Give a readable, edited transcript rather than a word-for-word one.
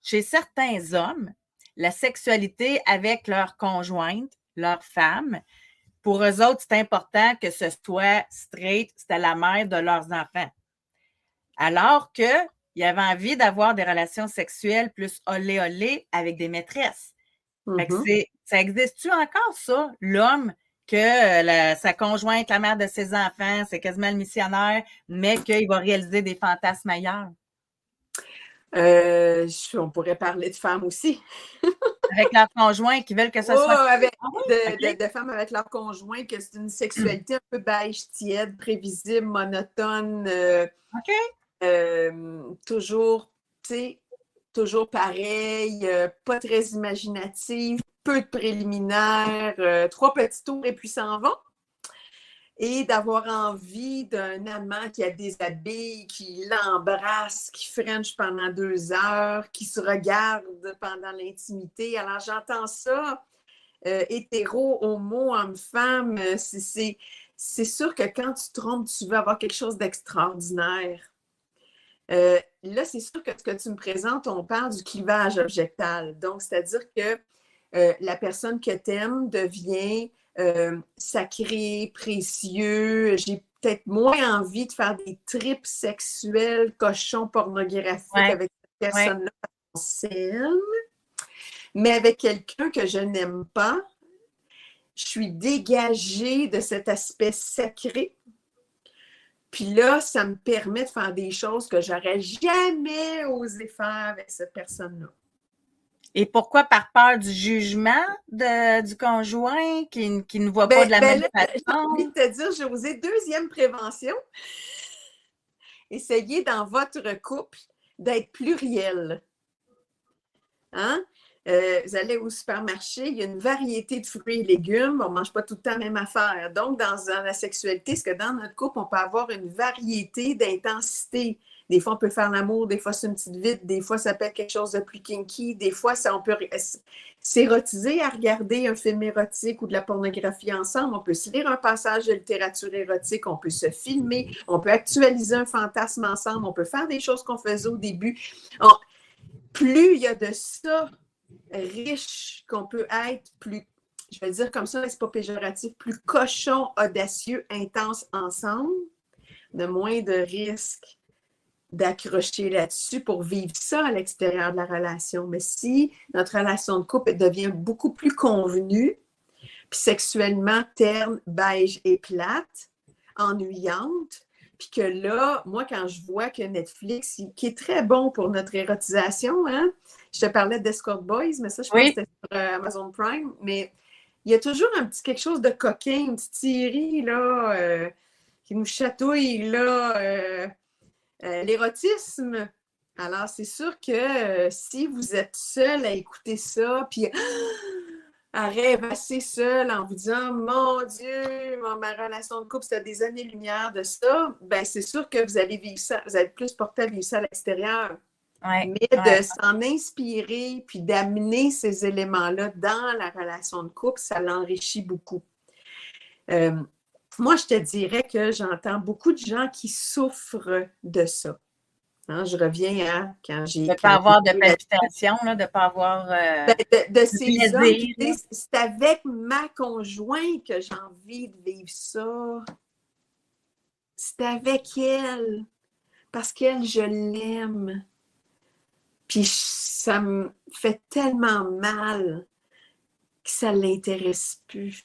chez certains hommes, la sexualité avec leur conjointe, leur femme, pour eux autres, c'est important que ce soit straight, c'était la mère de leurs enfants. Alors qu'ils avaient envie d'avoir des relations sexuelles plus olé-olé avec des maîtresses. Fait que ça existe-tu encore, ça, l'homme, que sa conjointe, la mère de ses enfants, c'est quasiment le missionnaire, mais qu'il va réaliser des fantasmes ailleurs? On pourrait parler de femmes aussi. Avec leurs conjoints qui veulent que ce soit... avec OK. de femmes avec leur conjoint, que c'est une sexualité un peu beige, tiède, prévisible, monotone, OK. toujours, tu sais, toujours pareil, pas très imaginative, peu de préliminaires, 3 petits tours et puis s'en vont. Et d'avoir envie d'un amant qui a des habits, qui l'embrasse, qui french pendant 2 heures, qui se regarde pendant l'intimité. Alors, j'entends ça, hétéro, homo, homme-femme, c'est sûr que quand tu trompes, tu veux avoir quelque chose d'extraordinaire. Là, c'est sûr que ce que tu me présentes, on parle du clivage objectal. Donc, c'est-à-dire que la personne que tu aimes devient sacré, précieux. J'ai peut-être moins envie de faire des trips sexuels, cochons, pornographiques avec cette personne-là qu'on s'aime. Mais avec quelqu'un que je n'aime pas, je suis dégagée de cet aspect sacré. Puis là, ça me permet de faire des choses que j'aurais jamais osé faire avec cette personne-là. Et pourquoi? Par peur du jugement du conjoint qui ne voit pas de la même Là, j'ai envie de façon? te dire, j'ai osé deuxième prévention. Essayez dans votre couple d'être pluriel. Hein? Vous allez au supermarché, il y a une variété de fruits et légumes, on ne mange pas tout le temps la même affaire. Donc, dans la sexualité, c'est que dans notre couple, on peut avoir une variété d'intensité. Des fois, on peut faire l'amour, des fois, c'est une petite vite, des fois, ça peut être quelque chose de plus kinky, des fois, on peut s'érotiser à regarder un film érotique ou de la pornographie ensemble. On peut se lire un passage de littérature érotique, on peut se filmer, on peut actualiser un fantasme ensemble, on peut faire des choses qu'on faisait au début. Plus il y a de ça riche qu'on peut être, plus, je vais dire comme ça, c'est pas péjoratif, plus cochon, audacieux, intense ensemble, de moins de risques d'accrocher là-dessus pour vivre ça à l'extérieur de la relation. Mais si notre relation de couple devient beaucoup plus convenue, puis sexuellement terne, beige et plate, ennuyante, puis que là, moi, quand je vois que Netflix, qui est très bon pour notre érotisation, hein, je te parlais d'Escort Boys, mais ça, je pense que c'était sur Amazon Prime, mais il y a toujours un petit quelque chose de coquin, une petite série, là, qui nous chatouille, là, l'érotisme. Alors, c'est sûr que si vous êtes seul à écouter ça, puis à rêvasser seul en vous disant mon Dieu, ma relation de couple, c'est des années-lumière de ça, ben c'est sûr que vous allez vivre ça, vous allez plus porté à vivre ça à l'extérieur. Mais de s'en inspirer puis d'amener ces éléments-là dans la relation de couple, ça l'enrichit beaucoup. Moi, je te dirais que j'entends beaucoup de gens qui souffrent de ça. Hein, je reviens à quand j'ai... De ne pas avoir de palpitations, de ne pas avoir de ces plaisir. hommes qui disent, c'est avec ma conjointe que j'ai envie de vivre ça. C'est avec elle. Parce qu'elle, je l'aime. Puis ça me fait tellement mal que ça ne l'intéresse plus.